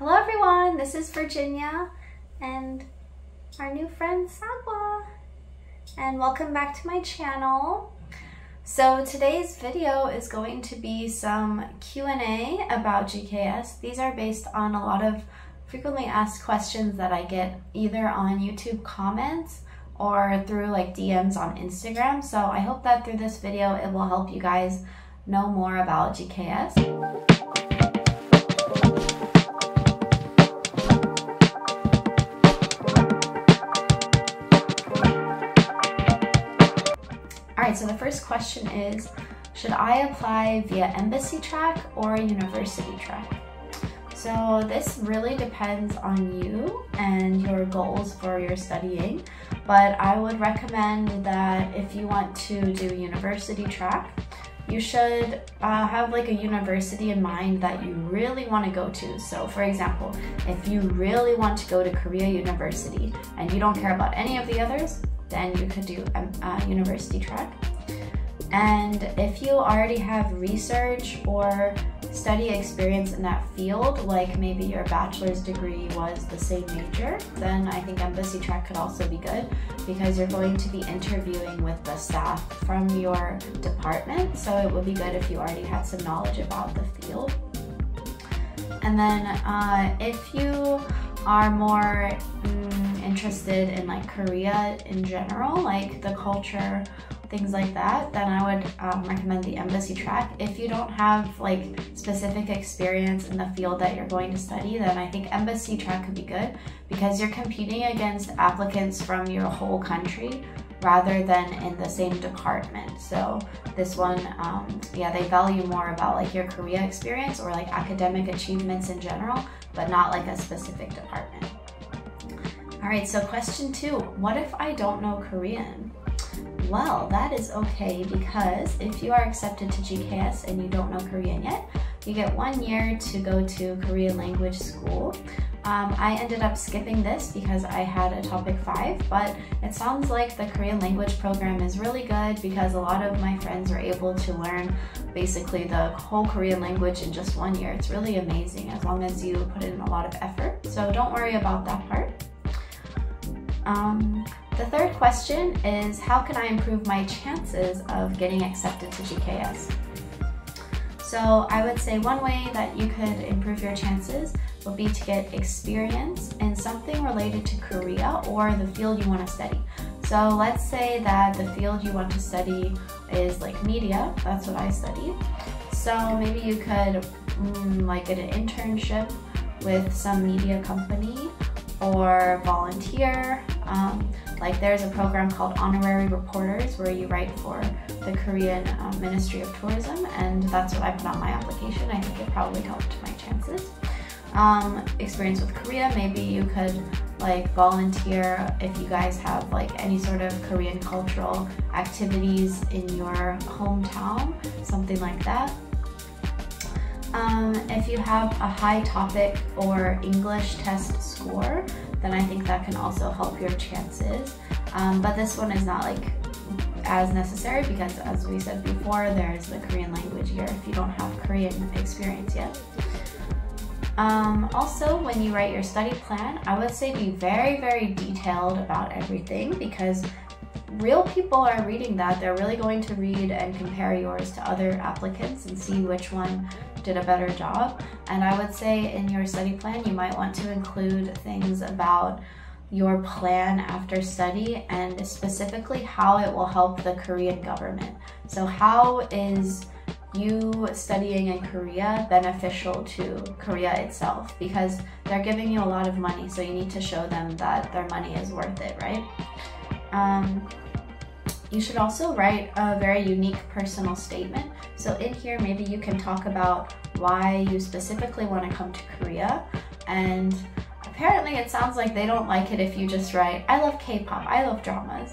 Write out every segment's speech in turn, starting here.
Hello everyone, this is Virginia and our new friend Sagwa, and welcome back to my channel. So today's video is going to be some Q&A about GKS. These are based on a lot of frequently asked questions that I get either on YouTube comments or through like DMs on Instagram. So I hope that through this video it will help you guys know more about GKS. Alright, so the first question is, should I apply via embassy track or university track? So this really depends on you and your goals for your studying, but I would recommend that if you want to do university track, you should have like a university in mind that you really want to go to. So for example, if you really want to go to Korea University and you don't care about any of the others, then you could do university track. And if you already have research or study experience in that field, like maybe your bachelor's degree was the same major, then I think embassy track could also be good because you're going to be interviewing with the staff from your department. So it would be good if you already had some knowledge about the field. And then if you are more interested in like Korea in general, like the culture, things like that, then I would recommend the embassy track. If you don't have like specific experience in the field that you're going to study, then I think embassy track could be good because you're competing against applicants from your whole country rather than in the same department. So this one, yeah, they value more about like your Korea experience or like academic achievements in general, but not like a specific department. All right, so question 2, what if I don't know Korean? Well, that is okay because if you are accepted to GKS and you don't know Korean yet, you get 1 year to go to Korean language school. I ended up skipping this because I had a topic 5, but it sounds like the Korean language program is really good because a lot of my friends were able to learn basically the whole Korean language in just 1 year. It's really amazing as long as you put in a lot of effort. So don't worry about that part. The third question is, how can I improve my chances of getting accepted to GKS? So I would say one way that you could improve your chances would be to get experience in something related to Korea or the field you want to study. So let's say that the field you want to study is like media, that's what I studied. So maybe you could like get an internship with some media company or volunteer. Like there's a program called Honorary Reporters where you write for the Korean Ministry of Tourism, and that's what I put on my application. I think it probably helped my chances. Experience with Korea, maybe you could like volunteer if you guys have like any sort of Korean cultural activities in your hometown, something like that. If you have a high topic or English test score, then I think that can also help your chances. But this one is not like as necessary because, as we said before, there's the Korean language year if you don't have Korean experience yet. Also, when you write your study plan, I would say be very, very detailed about everything because real people are reading that. They're really going to read and compare yours to other applicants and see which one did a better job. And I would say in your study plan, you might want to include things about your plan after study and specifically how it will help the Korean government. So how is you studying in Korea beneficial to Korea itself? Because they're giving you a lot of money, so you need to show them that their money is worth it, right? You should also write a very unique personal statement. So in here, maybe you can talk about why you specifically want to come to Korea. And apparently it sounds like they don't like it if you just write, I love K-pop, I love dramas.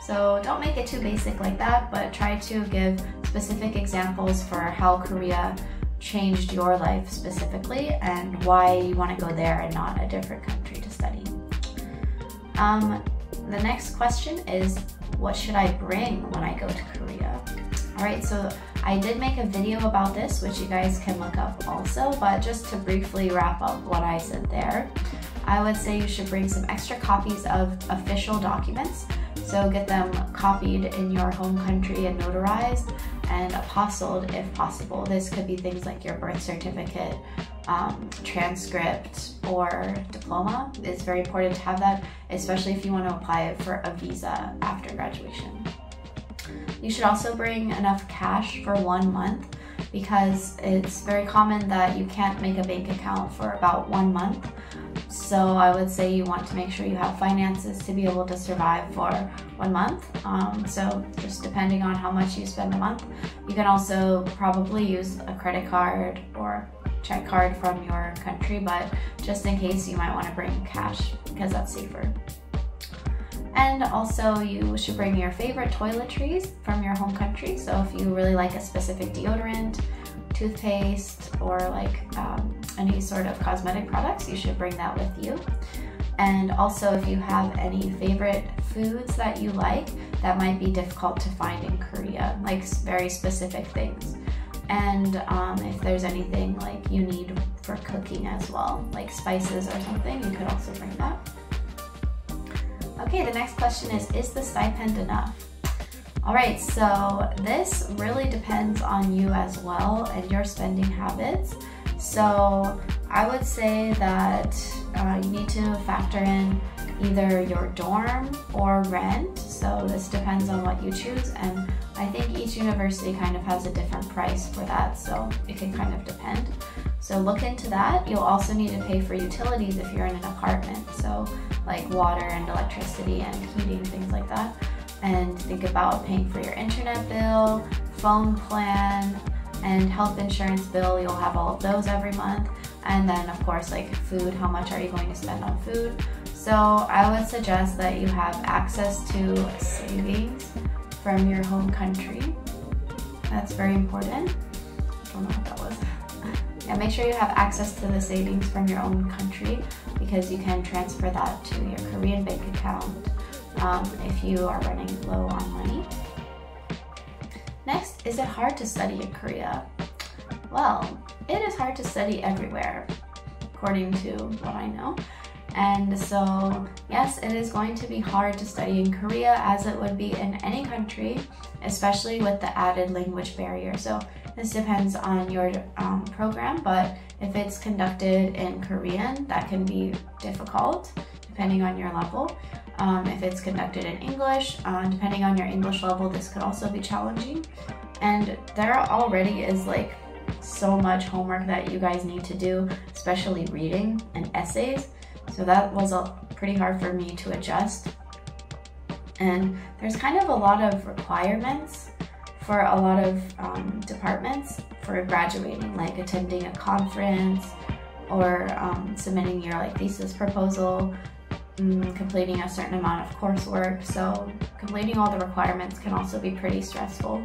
So don't make it too basic like that, but try to give specific examples for how Korea changed your life specifically and why you want to go there and not a different country to study. The next question is, what should I bring when I go to Korea? All right, so I did make a video about this, which you guys can look up also, but just to briefly wrap up what I said there, I would say you should bring some extra copies of official documents. So get them copied in your home country and notarized and apostilled if possible. This could be things like your birth certificate, transcript, or diploma. It's very important to have that, especially if you want to apply for a visa after graduation. You should also bring enough cash for 1 month, because it's very common that you can't make a bank account for about 1 month. So I would say you want to make sure you have finances to be able to survive for 1 month. So just depending on how much you spend a month, you can also probably use a credit card or check card from your country, but just in case you might want to bring cash because that's safer. And also you should bring your favorite toiletries from your home country. So if you really like a specific deodorant, toothpaste, or like any sort of cosmetic products, you should bring that with you. And also if you have any favorite foods that you like that might be difficult to find in Korea, like very specific things. And if there's anything like you need for cooking as well, like spices or something, you could also bring that. Okay, the next question is the stipend enough? All right, so this really depends on you as well and your spending habits. So I would say that you need to factor in either your dorm or rent. So this depends on what you choose, and I think each university kind of has a different price for that, so it can kind of depend. So look into that. You'll also need to pay for utilities if you're in an apartment, so like water and electricity and heating, things like that. And think about paying for your internet bill, phone plan, and health insurance bill. You'll have all of those every month. And then of course, like food, how much are you going to spend on food? So I would suggest that you have access to savings from your home country. That's very important. I don't know what that was. Yeah, make sure you have access to the savings from your own country, because you can transfer that to your Korean bank account if you are running low on money. Next, is it hard to study in Korea? Well, it is hard to study everywhere, according to what I know. And so, yes, it is going to be hard to study in Korea, as it would be in any country, especially with the added language barrier. So this depends on your program, but if it's conducted in Korean, that can be difficult, depending on your level. If it's conducted in English, depending on your English level, this could also be challenging. And there already is like so much homework that you guys need to do, especially reading and essays. So that was pretty hard for me to adjust. And there's kind of a lot of requirements for a lot of departments for graduating, like attending a conference or submitting your like thesis proposal, completing a certain amount of coursework. So completing all the requirements can also be pretty stressful.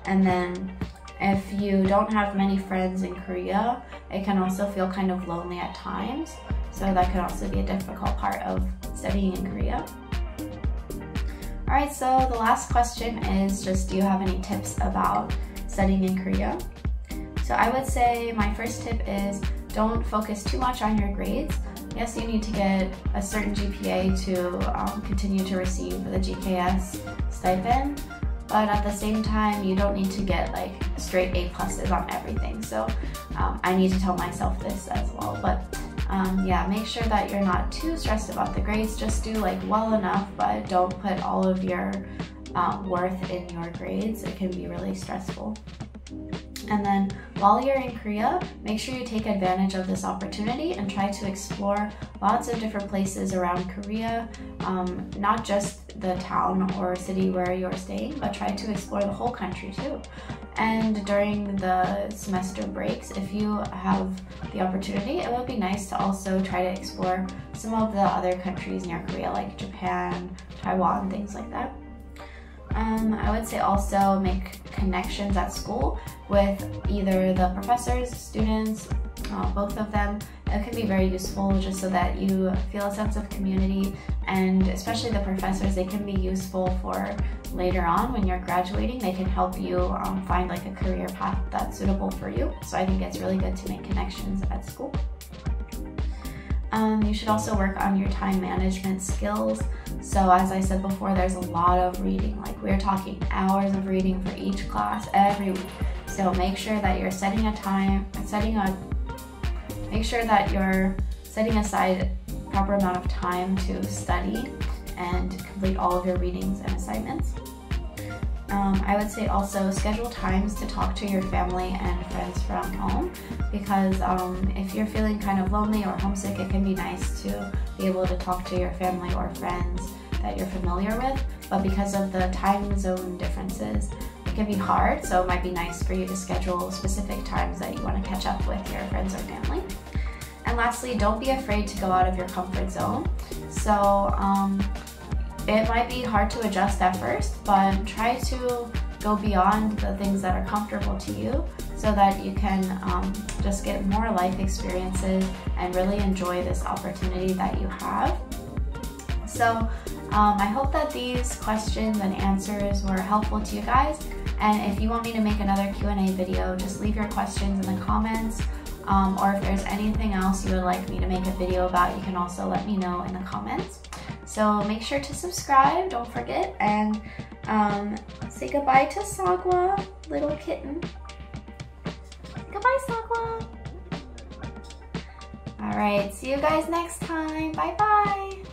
And then if you don't have many friends in Korea, it can also feel kind of lonely at times. So that could also be a difficult part of studying in Korea. All right, so the last question is just, do you have any tips about studying in Korea? So I would say my first tip is don't focus too much on your grades. Yes, you need to get a certain GPA to continue to receive the GKS stipend, but at the same time, you don't need to get like straight A+ on everything. So I need to tell myself this as well. But yeah, make sure that you're not too stressed about the grades. Just do like well enough, but don't put all of your worth in your grades. It can be really stressful. And then while you're in Korea, make sure you take advantage of this opportunity and try to explore lots of different places around Korea, not just the town or city where you're staying, but try to explore the whole country too. And during the semester breaks, if you have the opportunity, it would be nice to also try to explore some of the other countries near Korea, like Japan, Taiwan, things like that. I would say also make connections at school with either the professors, students, both of them. It It can be very useful just so that you feel a sense of community, and especially the professors, they can be useful for later on when you're graduating. They can help you find like a career path that's suitable for you. So I think it's really good to make connections at school. You should also work on your time management skills. So as I said before, there's a lot of reading. Like we're talking hours of reading for each class every week. So make sure that you're setting aside proper amount of time to study and complete all of your readings and assignments. I would say also schedule times to talk to your family and friends from home, because if you're feeling kind of lonely or homesick, it can be nice to be able to talk to your family or friends that you're familiar with. But because of the time zone differences, it can be hard, so it might be nice for you to schedule specific times that you want to catch up with your friends or family. And lastly, don't be afraid to go out of your comfort zone. So it might be hard to adjust at first, but try to go beyond the things that are comfortable to you so that you can just get more life experiences and really enjoy this opportunity that you have. So I hope that these questions and answers were helpful to you guys. And if you want me to make another Q&A video, just leave your questions in the comments. Or if there's anything else you would like me to make a video about, you can also let me know in the comments. So make sure to subscribe, don't forget, and say goodbye to Sagwa, little kitten. Goodbye, Sagwa. All right, see you guys next time. Bye-bye.